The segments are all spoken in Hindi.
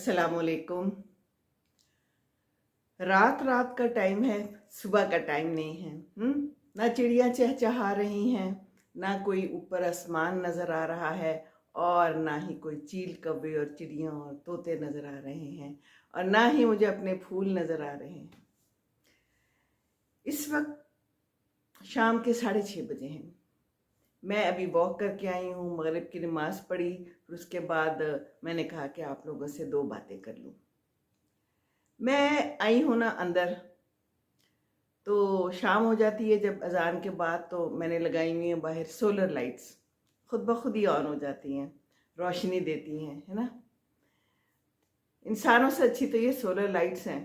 अस्सलामुअलैकुम। रात रात का टाइम है, सुबह का टाइम नहीं है। ना चिड़िया चहचहा रही हैं, ना कोई ऊपर आसमान नज़र आ रहा है, और ना ही कोई चील कौवे और चिड़ियाँ और तोते नज़र आ रहे हैं, और ना ही मुझे अपने फूल नज़र आ रहे हैं। इस वक्त शाम के 6:30 बजे हैं। मैं अभी वॉक करके आई हूँ, मगरिब की नमाज़ पढ़ी, फिर उसके बाद मैंने कहा कि आप लोगों से 2 बातें कर लूँ। मैं आई हूँ ना अंदर, तो शाम हो जाती है जब अजान के बाद, तो मैंने लगाई हुई हैं बाहर सोलर लाइट्स, खुद ब खुद ही ऑन हो जाती हैं, रोशनी देती हैं, है ना। इंसानों से अच्छी तो ये सोलर लाइट्स हैं,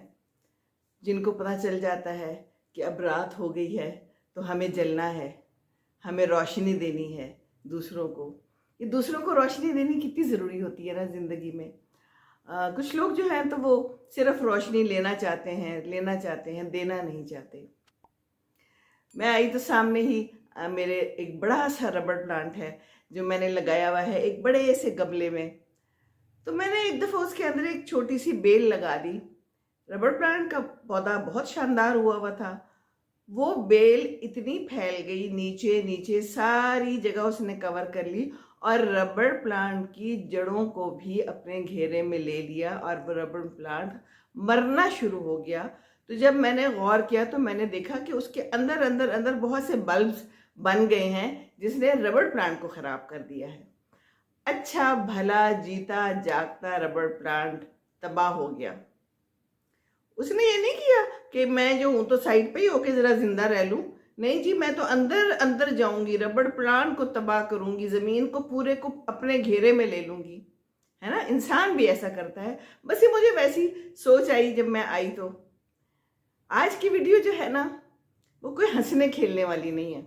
जिनको पता चल जाता है कि अब रात हो गई है तो हमें जलना है, हमें रोशनी देनी है दूसरों को। ये दूसरों को रोशनी देनी कितनी ज़रूरी होती है ना ज़िंदगी में। कुछ लोग जो हैं तो वो सिर्फ रोशनी लेना चाहते हैं, देना नहीं चाहते। मैं आई तो सामने ही मेरे एक बड़ा सा रबड़ प्लांट है जो मैंने लगाया हुआ है एक बड़े से गमले में। तो मैंने एक दफ़ा उसके अंदर एक छोटी सी बेल लगा दी। रबड़ प्लांट का पौधा बहुत शानदार हुआ हुआ था। वो बेल इतनी फैल गई, नीचे नीचे सारी जगह उसने कवर कर ली, और रबड़ प्लांट की जड़ों को भी अपने घेरे में ले लिया, और वो रबड़ प्लांट मरना शुरू हो गया। तो जब मैंने गौर किया तो मैंने देखा कि उसके अंदर अंदर अंदर बहुत से बल्ब्स बन गए हैं, जिसने रबड़ प्लांट को ख़राब कर दिया है। अच्छा भला जीता जागता रबड़ प्लांट तबाह हो गया। उसने ये नहीं किया कि मैं जो हूं तो साइड पे ही होके जरा जिंदा रह लूं। नहीं जी, मैं तो अंदर अंदर जाऊंगी, रबड़ प्लांट को तबाह करूंगी, जमीन को पूरे को अपने घेरे में ले लूंगी, है ना। इंसान भी ऐसा करता है। बस ये मुझे वैसी सोच आई जब मैं आई। तो आज की वीडियो जो है ना, वो कोई हंसने खेलने वाली नहीं है।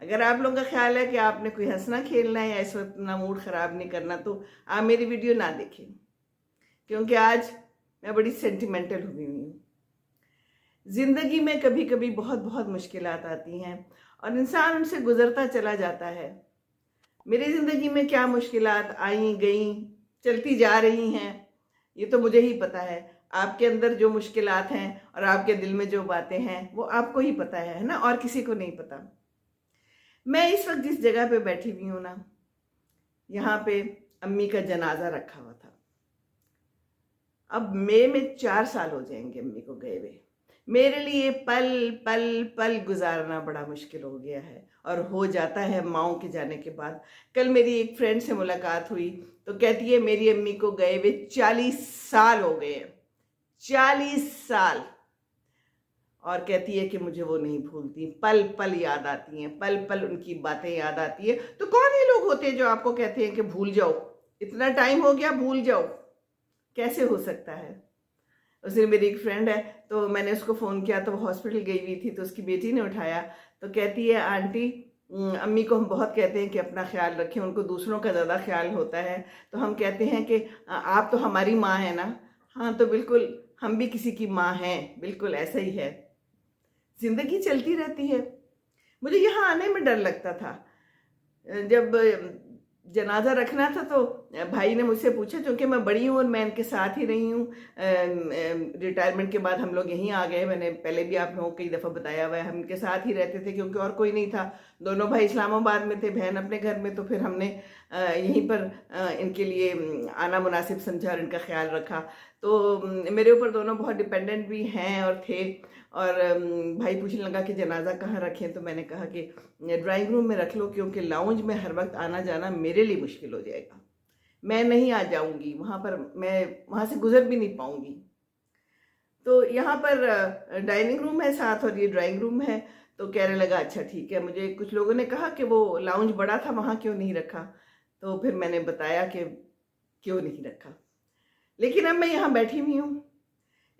अगर आप लोगों का ख्याल है कि आपने कोई हंसना खेलना है या इस वक्त अपना मूड ख़राब नहीं करना, तो आप मेरी वीडियो ना देखें, क्योंकि आज मैं बड़ी सेंटिमेंटल हुई हुई हूँ। ज़िंदगी में कभी कभी बहुत बहुत मुश्किलात आती हैं और इंसान उनसे गुजरता चला जाता है। मेरी ज़िंदगी में क्या मुश्किलात आई गई, चलती जा रही हैं, ये तो मुझे ही पता है। आपके अंदर जो मुश्किलात हैं और आपके दिल में जो बातें हैं, वो आपको ही पता है ना, और किसी को नहीं पता। मैं इस वक्त जिस जगह पे बैठी हुई हूँ ना, यहाँ पे अम्मी का जनाजा रखा हुआ था। अब मई में 4 साल हो जाएंगे अम्मी को गए हुए। मेरे लिए पल पल पल गुजारना बड़ा मुश्किल हो गया है, और हो जाता है माओं के जाने के बाद। कल मेरी एक फ्रेंड से मुलाकात हुई तो कहती है मेरी अम्मी को गए हुए 40 साल हो गए हैं, 40 साल। और कहती है कि मुझे वो नहीं भूलती, पल पल याद आती हैं, पल पल उनकी बातें याद आती है। तो कौन ये लोग होते हैं जो आपको कहते हैं कि भूल जाओ, इतना टाइम हो गया भूल जाओ? कैसे हो सकता है। उस दिन मेरी एक फ्रेंड है, तो मैंने उसको फ़ोन किया तो वो हॉस्पिटल गई हुई थी, तो उसकी बेटी ने उठाया। तो कहती है आंटी, अम्मी को हम बहुत कहते हैं कि अपना ख्याल रखें, उनको दूसरों का ज़्यादा ख्याल होता है, तो हम कहते हैं कि आप तो हमारी माँ है ना। हाँ, तो बिल्कुल हम भी किसी की माँ हैं, बिल्कुल ऐसा ही है। ज़िंदगी चलती रहती है। मुझे यहाँ आने में डर लगता था। जब जनाजा रखना था तो भाई ने मुझसे पूछा, क्योंकि मैं बड़ी हूँ और मैं इनके साथ ही रही हूँ। रिटायरमेंट के बाद हम लोग यहीं आ गए। मैंने पहले भी आप लोगों को कई दफ़ा बताया हुआ है, हम इनके साथ ही रहते थे क्योंकि और कोई नहीं था। दोनों भाई इस्लामाबाद में थे, बहन अपने घर में, तो फिर हमने यहीं पर इनके लिए आना मुनासिब समझा और इनका ख्याल रखा। तो मेरे ऊपर दोनों बहुत डिपेंडेंट भी हैं और थे। और भाई पूछने लगा कि जनाजा कहाँ रखें, तो मैंने कहा कि ड्राइंग रूम में रख लो, क्योंकि लाउंज में हर वक्त आना जाना मेरे लिए मुश्किल हो जाएगा। मैं नहीं आ जाऊंगी वहाँ पर, मैं वहाँ से गुजर भी नहीं पाऊंगी। तो यहाँ पर डाइनिंग रूम है साथ और ये ड्राइंग रूम है। तो कहने लगा अच्छा ठीक है। मुझे कुछ लोगों ने कहा कि वो लाउंज बड़ा था, वहाँ क्यों नहीं रखा। तो फिर मैंने बताया कि क्यों नहीं रखा। लेकिन अब मैं यहाँ बैठी हुई हूँ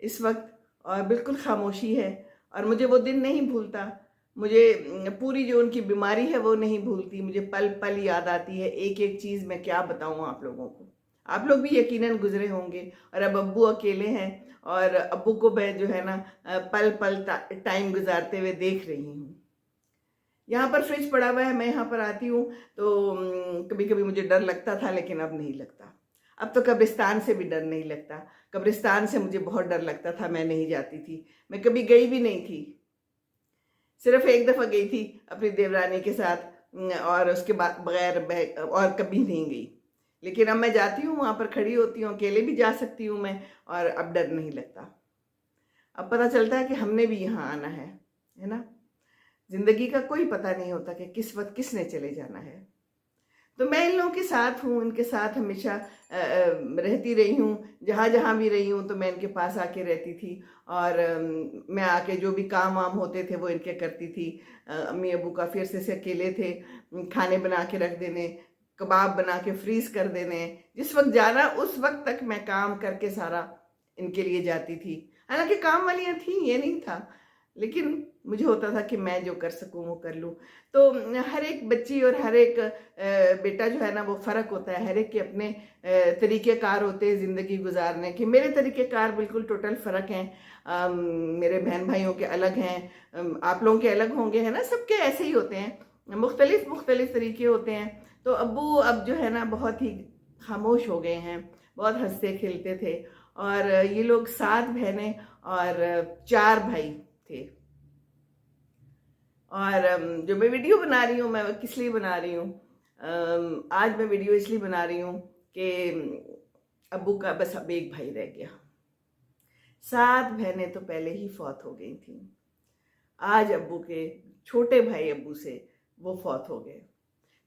इस वक्त, और बिल्कुल खामोशी है, और मुझे वो दिन नहीं भूलता। मुझे पूरी जो उनकी बीमारी है वो नहीं भूलती। मुझे पल पल याद आती है, एक एक चीज़ मैं क्या बताऊँ आप लोगों को। आप लोग भी यकीनन गुजरे होंगे। और अब अब्बू अकेले हैं, और अब्बू को मैं जो है ना पल पल टाइम गुजारते हुए देख रही हूँ। यहाँ पर फ्रिज पड़ा हुआ है, मैं यहाँ पर आती हूँ तो कभी कभी मुझे डर लगता था, लेकिन अब नहीं लगता। अब तो कब्रिस्तान से भी डर नहीं लगता। कब्रिस्तान से मुझे बहुत डर लगता था, मैं नहीं जाती थी, मैं कभी गई भी नहीं थी। सिर्फ एक दफ़ा गई थी अपनी देवरानी के साथ, और उसके बाद बगैर और कभी नहीं गई। लेकिन अब मैं जाती हूँ, वहाँ पर खड़ी होती हूँ, अकेले भी जा सकती हूँ मैं, और अब डर नहीं लगता। अब पता चलता है कि हमने भी यहाँ आना है ना। ज़िंदगी का कोई पता नहीं होता कि किस वक्त किसने चले जाना है। तो मैं इन लोगों के साथ हूँ, इनके साथ हमेशा रहती रही हूँ। जहाँ जहाँ भी रही हूँ तो मैं इनके पास आके रहती थी, और मैं आके जो भी काम वाम होते थे वो इनके करती थी। अम्मी अबू काफ़ी अरसे से अकेले थे, खाने बना के रख देने, कबाब बना के फ्रीज कर देने, जिस वक्त जाना उस वक्त तक मैं काम करके सारा इनके लिए जाती थी। हालांकि काम वालियाँ थी, ये नहीं था, लेकिन मुझे होता था कि मैं जो कर सकूं वो कर लूं। तो हर एक बच्ची और हर एक बेटा जो है ना, वो फ़र्क होता है। हर एक के अपने तरीक़ेकार होते हैं ज़िंदगी गुजारने के। मेरे तरीक़ेकार बिल्कुल टोटल फ़र्क हैं। मेरे बहन भाइयों के अलग हैं, आप लोगों के अलग होंगे, है ना, सबके ऐसे ही होते हैं, मुख्तलिफ तरीके होते हैं। तो अब्बू अब जो है ना बहुत ही खामोश हो गए हैं, बहुत हंसते खेलते थे। और ये लोग 7 बहनें और 4 भाई थे। और जो मैं वीडियो बना रही हूँ, मैं किस लिए बना रही हूँ, आज मैं वीडियो इसलिए बना रही हूँ कि अब्बू का बस अब एक भाई रह गया। 7 बहनें तो पहले ही फौत हो गई थी। आज अब्बू के छोटे भाई अब्बू से वो फौत हो गए।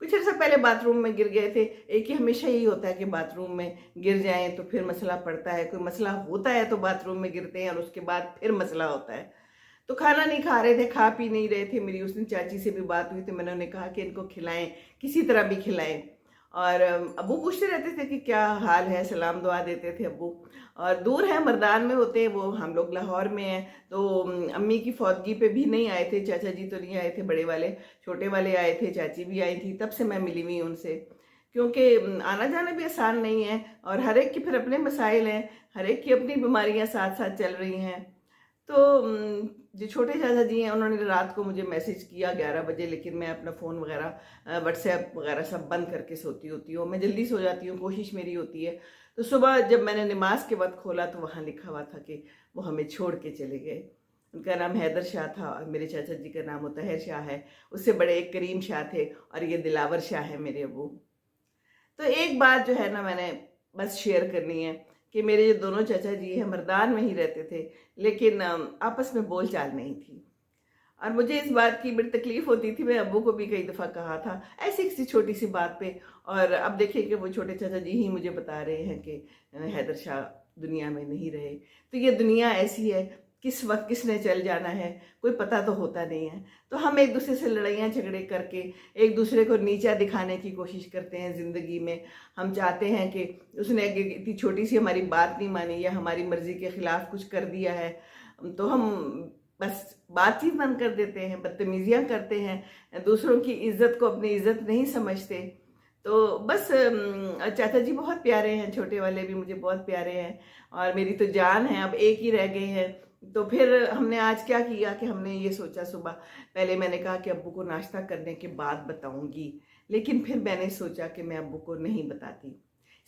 कुछ अर्सा पहले बाथरूम में गिर गए थे। एक ही हमेशा यही होता है कि बाथरूम में गिर जाएं तो फिर मसला पड़ता है, कोई मसला होता है तो बाथरूम में गिरते हैं और उसके बाद फिर मसला होता है। तो खाना नहीं खा रहे थे, खा पी नहीं रहे थे। मेरी उस दिन चाची से भी बात हुई तो मैंने उन्हें कहा कि इनको खिलाएं, किसी तरह भी खिलाएं। और अब्बू पूछते रहते थे कि क्या हाल है, सलाम दुआ देते थे अब्बू। और दूर है, मर्दान में होते हैं वो, हम लोग लाहौर में हैं। तो अम्मी की फौतगी पे भी नहीं आए थे, चाचा जी तो नहीं आए थे, बड़े वाले, छोटे वाले आए थे, चाची भी आई थी। तब से मैं मिली हुई उनसे, क्योंकि आना जाना भी आसान नहीं है और हर एक के फिर अपने मसाइल हैं, हर एक की अपनी बीमारियां साथ साथ चल रही हैं। तो जो छोटे चाचा जी हैं उन्होंने रात को मुझे मैसेज किया 11 बजे, लेकिन मैं अपना फ़ोन वगैरह व्हाट्सएप वगैरह सब बंद करके सोती होती हूँ। मैं जल्दी सो जाती हूँ, कोशिश मेरी होती है। तो सुबह जब मैंने नमाज के वक्त खोला तो वहाँ लिखा हुआ था कि वो हमें छोड़ के चले गए। उनका नाम हैदर शाह था और मेरे चाचा जी का नाम मुतहर शाह है। उससे बड़े एक करीम शाह थे और ये दिलावर शाह है मेरे अबू। तो एक बात जो है ना मैंने बस शेयर करनी है कि मेरे जो दोनों चाचा जी हैं मर्दान में ही रहते थे, लेकिन आपस में बोलचाल नहीं थी। और मुझे इस बात की बड़ी तकलीफ होती थी। मैं अब्बू को भी कई दफ़ा कहा था ऐसी किसी छोटी सी बात पे, और अब देखिए कि वो छोटे चाचा जी ही मुझे बता रहे हैं कि हैदर शाह दुनिया में नहीं रहे। तो ये दुनिया ऐसी है, किस वक्त किसने चल जाना है कोई पता तो होता नहीं है। तो हम एक दूसरे से लड़ाइयाँ झगड़े करके एक दूसरे को नीचा दिखाने की कोशिश करते हैं ज़िंदगी में। हम चाहते हैं कि उसने इतनी छोटी सी हमारी बात नहीं मानी या हमारी मर्ज़ी के ख़िलाफ़ कुछ कर दिया है, तो हम बस बातचीत बंद कर देते हैं, बदतमीजियाँ करते हैं, दूसरों की इज्जत को अपनी इज्जत नहीं समझते। तो बस चाचा जी बहुत प्यारे हैं, छोटे वाले भी मुझे बहुत प्यारे हैं और मेरी तो जान है, अब एक ही रह गए हैं। तो फिर हमने आज क्या किया कि हमने ये सोचा, सुबह पहले मैंने कहा कि अब्बू को नाश्ता करने के बाद बताऊंगी, लेकिन फिर मैंने सोचा कि मैं अब्बू को नहीं बताती।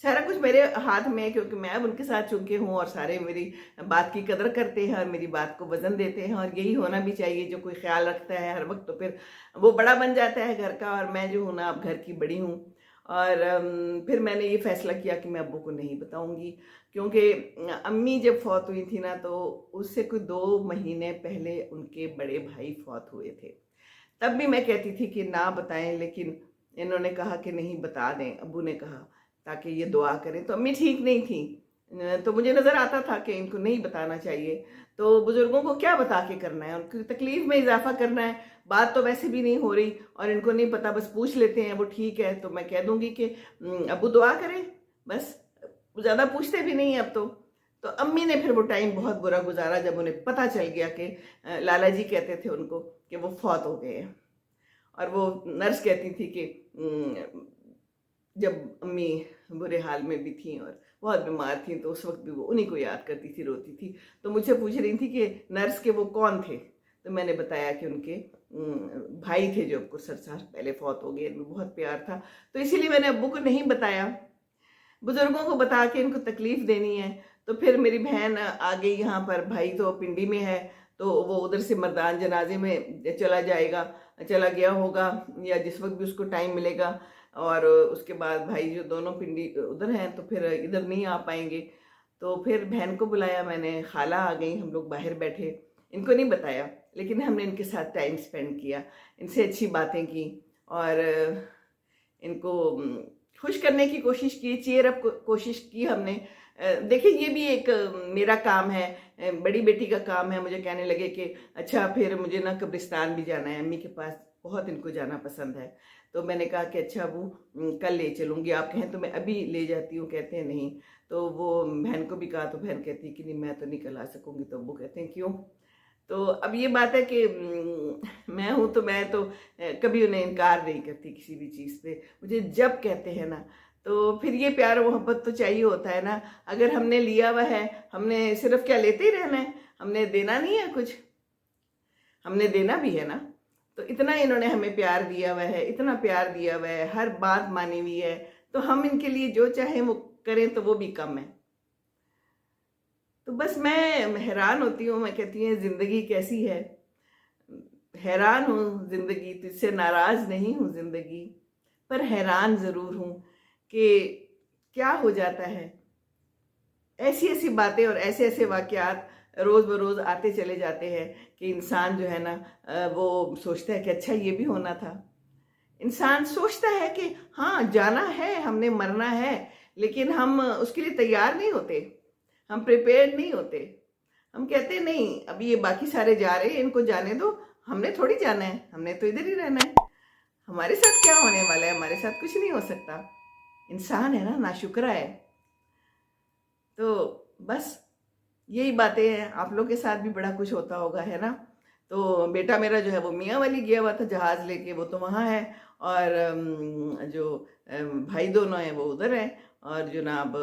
सारा कुछ मेरे हाथ में है, क्योंकि मैं अब उनके साथ चुनके हूँ और सारे मेरी बात की कदर करते हैं और मेरी बात को वज़न देते हैं, और यही होना भी चाहिए। जो कोई ख्याल रखता है हर वक्त तो फिर वो बड़ा बन जाता है घर का, और मैं जो हूँ ना अब घर की बड़ी हूँ। और फिर मैंने ये फ़ैसला किया कि मैं अब्बू को नहीं बताऊँगी, क्योंकि अम्मी जब फौत हुई थी ना तो उससे कोई 2 महीने पहले उनके बड़े भाई फौत हुए थे। तब भी मैं कहती थी कि ना बताएं, लेकिन इन्होंने कहा कि नहीं बता दें, अब्बू ने कहा, ताकि ये दुआ करें। तो अम्मी ठीक नहीं थी, तो मुझे नज़र आता था कि इनको नहीं बताना चाहिए। तो बुज़ुर्गों को क्या बता के करना है, उनकी तकलीफ़ में इजाफा करना है। बात तो वैसे भी नहीं हो रही और इनको नहीं पता, बस पूछ लेते हैं वो ठीक है। तो मैं कह दूंगी कि अब्बू दुआ करें, बस ज़्यादा पूछते भी नहीं अब तो। तो अम्मी ने फिर वो टाइम बहुत बुरा गुजारा जब उन्हें पता चल गया कि लाला जी कहते थे उनको कि वो फौत हो गए हैं। और वो नर्स कहती थी कि जब अम्मी बुरे हाल में भी थी और बहुत बीमार थी तो उस वक्त भी वो उन्हीं को याद करती थी, रोती थी। तो मुझसे पूछ रही थी कि नर्स के वो कौन थे, तो मैंने बताया कि उनके भाई थे जो कुछ साल पहले फौत हो गए, इनमें बहुत प्यार था। तो इसीलिए मैंने अब्बू को नहीं बताया। बुजुर्गों को बता के इनको तकलीफ देनी है। तो फिर मेरी बहन आ गई यहाँ पर, भाई तो पिंडी में है, तो वो उधर से मर्दान जनाजे में चला जाएगा, चला गया होगा या जिस वक्त भी उसको टाइम मिलेगा। और उसके बाद भाई जो दोनों पिंडी उधर हैं तो फिर इधर नहीं आ पाएंगे। तो फिर बहन को बुलाया मैंने, खाला आ गई, हम लोग बाहर बैठे, इनको नहीं बताया लेकिन हमने इनके साथ टाइम स्पेंड किया, इनसे अच्छी बातें की और इनको खुश करने की कोशिश की, चीयर अप कोशिश की हमने। देखिए ये भी एक मेरा काम है, बड़ी बेटी का काम है। मुझे कहने लगे कि अच्छा फिर मुझे ना कब्रिस्तान भी जाना है, अम्मी के पास बहुत इनको जाना पसंद है। तो मैंने कहा कि अच्छा अबू कल ले चलूँगी, आप कहें तो मैं अभी ले जाती हूँ। कहते हैं नहीं। तो वो बहन को भी कहा तो बहन कहती है कि नहीं मैं तो नहीं कल आ सकूँगी। तो अबू कहते हैं क्यों? तो अब ये बात है कि मैं हूँ तो मैं तो कभी उन्हें इनकार नहीं करती किसी भी चीज़ पे। मुझे जब कहते हैं ना तो फिर ये प्यार मोहब्बत तो चाहिए होता है ना। अगर हमने लिया हुआ है, हमने सिर्फ क्या लेते ही रहना है, हमने देना नहीं है कुछ, हमने देना भी है ना। तो इतना इन्होंने हमें प्यार दिया हुआ है, इतना प्यार दिया हुआ है, हर बात मानी हुई है, तो हम इनके लिए जो चाहें वो करें तो वो भी कम है। तो बस मैं हैरान होती हूँ, मैं कहती हूँ ज़िंदगी कैसी है, हैरान हूँ ज़िंदगी, तुझसे नाराज़ नहीं हूँ ज़िंदगी, पर हैरान ज़रूर हूँ कि क्या हो जाता है। ऐसी ऐसी बातें और ऐसे ऐसे वाक़यात रोज़ बरोज़ आते चले जाते हैं कि इंसान जो है ना वो सोचता है कि अच्छा ये भी होना था। इंसान सोचता है कि हाँ जाना है, हमने मरना है, लेकिन हम उसके लिए तैयार नहीं होते, हम प्रिपेयर्ड नहीं होते। हम कहते नहीं अभी ये बाकी सारे जा रहे हैं, इनको जाने दो, हमने थोड़ी जाना है, हमने तो इधर ही रहना है, हमारे साथ क्या होने वाला है, हमारे साथ कुछ नहीं हो सकता। इंसान है ना, नाशुक्रा है। तो बस यही बातें हैं, आप लोग के साथ भी बड़ा कुछ होता होगा, है ना। तो बेटा मेरा जो है वो मियाँ वाली गया हुआ था जहाज़ लेके, वो तो वहाँ है। और जो भाई दोनों हैं वो उधर हैं। और जनाब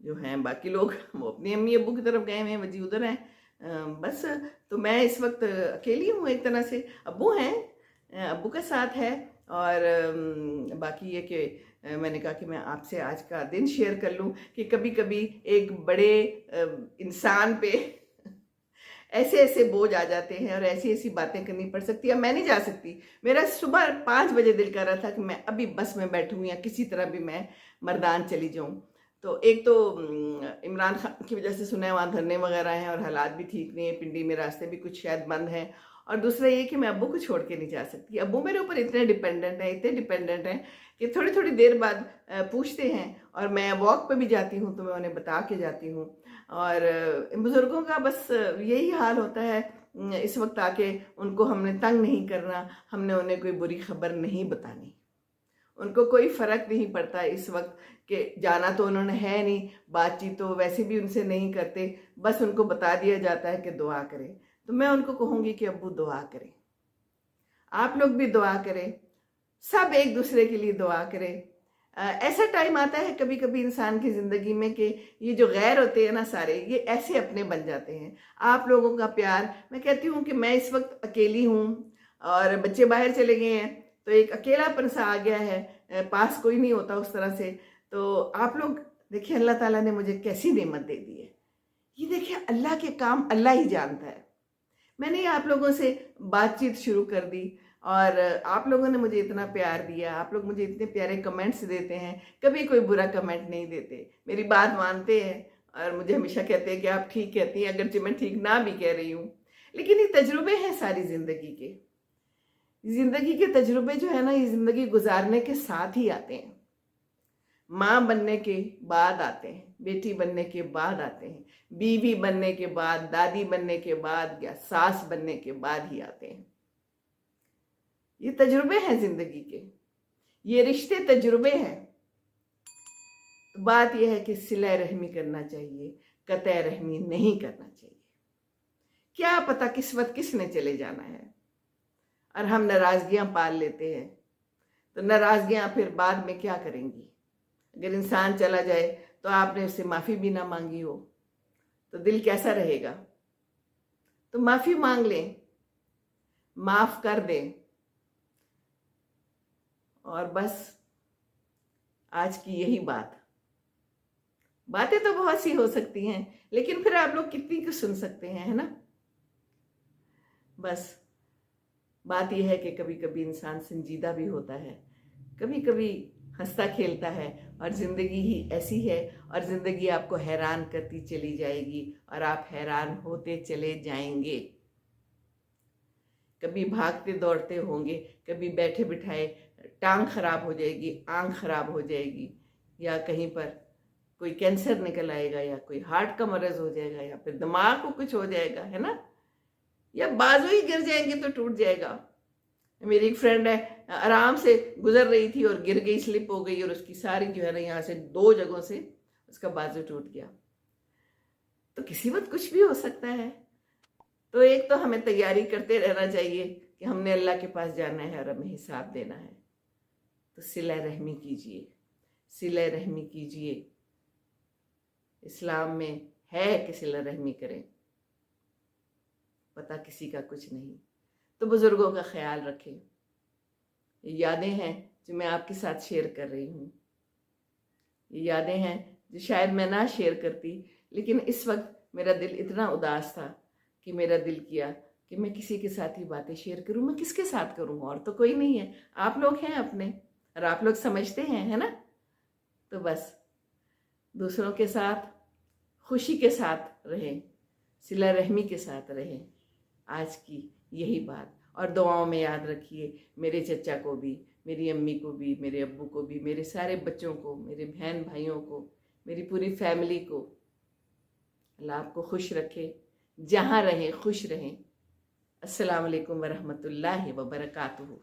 जो हैं बाकी लोग वो अपनी अम्मी अब्बू की तरफ गए हुए हैं, वजी उधर हैं। बस तो मैं इस वक्त अकेली हूँ एक तरह से। अब्बू हैं, अब्बू का साथ है। और बाकी ये कि मैंने कहा कि मैं आपसे आज का दिन शेयर कर लूं कि कभी कभी एक बड़े इंसान पे ऐसे ऐसे बोझ आ जाते हैं और ऐसी ऐसी बातें करनी पड़ सकती है। मैं नहीं जा सकती, मेरा सुबह 5 बजे दिल कर रहा था कि मैं अभी बस में बैठूं या किसी तरह भी मैं मर्दान चली जाऊं। तो एक तो इमरान खान की वजह से सुना है वहाँ धरने वगैरह हैं और हालात भी ठीक नहीं है, पिंडी में रास्ते भी कुछ शायद बंद हैं। और दूसरा ये कि मैं अब्बू को छोड़ के नहीं जा सकती। अब्बू मेरे ऊपर इतने डिपेंडेंट हैं, इतने डिपेंडेंट हैं कि थोड़ी थोड़ी देर बाद पूछते हैं। और मैं वॉक पे भी जाती हूँ तो मैं उन्हें बता के जाती हूँ। और बुज़ुर्गों का बस यही हाल होता है। इस वक्त आके उनको हमने तंग नहीं करना, हमने उन्हें कोई बुरी खबर नहीं बतानी। उनको कोई फ़र्क नहीं पड़ता इस वक्त कि जाना तो उन्होंने है नहीं, बातचीत तो वैसे भी उनसे नहीं करते, बस उनको बता दिया जाता है कि दुआ करें। तो मैं उनको कहूँगी कि अब्बू दुआ करें, आप लोग भी दुआ करें, सब एक दूसरे के लिए दुआ करें। ऐसा टाइम आता है कभी कभी इंसान की ज़िंदगी में कि ये जो गैर होते हैं ना सारे, ये ऐसे अपने बन जाते हैं। आप लोगों का प्यार, मैं कहती हूँ कि मैं इस वक्त अकेली हूँ और बच्चे बाहर चले गए हैं तो एक अकेलापन सा आ गया है, पास कोई नहीं होता उस तरह से। तो आप लोग देखिए अल्लाह ताला ने मुझे कैसी नेमत दे दी है। ये देखिए अल्लाह के काम अल्लाह ही जानता है। मैंने आप लोगों से बातचीत शुरू कर दी और आप लोगों ने मुझे इतना प्यार दिया, आप लोग मुझे इतने प्यारे कमेंट्स देते हैं, कभी कोई बुरा कमेंट नहीं देते, मेरी बात मानते हैं और मुझे हमेशा कहते हैं कि आप ठीक कहती हैं, अगरचे मैं ठीक ना भी कह रही हूँ। लेकिन ये तजुर्बे हैं सारी ज़िंदगी के। ज़िंदगी के तजुर्बे जो है ना, ये ज़िंदगी गुजारने के साथ ही आते हैं। माँ बनने के बाद आते हैं, बेटी बनने के बाद आते हैं, बीवी बनने के बाद, दादी बनने के बाद या सास बनने के बाद ही आते हैं। ये तजुर्बे हैं जिंदगी के, ये रिश्ते तजुर्बे हैं। तो बात यह है कि सिला रहमी करना चाहिए, कतई रहमी नहीं करना चाहिए। क्या पता किस वक्त किसने चले जाना है और हम नाराजगियां पाल लेते हैं। तो नाराजगियां फिर बाद में क्या करेंगी? अगर इंसान चला जाए तो आपने उससे माफ़ी भी ना मांगी हो तो दिल कैसा रहेगा? तो माफ़ी मांग लें, माफ़ कर दें। और बस आज की यही बात। बातें तो बहुत सी हो सकती हैं, लेकिन फिर आप लोग कितनी कुछ सुन सकते हैं, है ना। बस बात यह है कि कभी कभी इंसान संजीदा भी होता है, कभी कभी हंसता खेलता है, और ज़िंदगी ही ऐसी है, और ज़िंदगी आपको हैरान करती चली जाएगी और आप हैरान होते चले जाएंगे। कभी भागते दौड़ते होंगे, कभी बैठे बिठाए टांग खराब हो जाएगी, आंख खराब हो जाएगी, या कहीं पर कोई कैंसर निकल आएगा, या कोई हार्ट का मरज हो जाएगा, या फिर दिमाग को कुछ हो जाएगा, है ना, या बाजू ही गिर जाएंगे तो टूट जाएगा। मेरी एक फ्रेंड है, आराम से गुजर रही थी और गिर गई, स्लिप हो गई, और उसकी सारी जो है ना यहाँ से 2 जगहों से उसका बाजू टूट गया। तो किसी वक्त कुछ भी हो सकता है। तो एक तो हमें तैयारी करते रहना चाहिए कि हमने अल्लाह के पास जाना है और हमें हिसाब देना है। तो सिला रहमी कीजिए, सिला रहमी कीजिए। इस्लाम में है कि सिला रहमी करें, पता किसी का कुछ नहीं। तो बुजुर्गों का ख्याल रखें। ये यादें हैं जो मैं आपके साथ शेयर कर रही हूँ। ये यादें हैं जो शायद मैं ना शेयर करती, लेकिन इस वक्त मेरा दिल इतना उदास था कि मेरा दिल किया कि मैं किसी के साथ ही बातें शेयर करूँ। मैं किसके साथ करूँ, और तो कोई नहीं है, आप लोग हैं अपने, और आप लोग समझते हैं, है ना। तो बस दूसरों के साथ खुशी के साथ रहें, सिला रहमी के साथ रहें। आज की यही बात, और दुआओं में याद रखिए मेरे चचा को भी, मेरी अम्मी को भी, मेरे अब्बू को भी, मेरे सारे बच्चों को, मेरे बहन भाइयों को, मेरी पूरी फैमिली को। अल्लाह आपको खुश रखे, जहाँ रहें खुश रहें। अस्सलाम वालेकुम वरहमतुल्लाहि वबरकातुहू।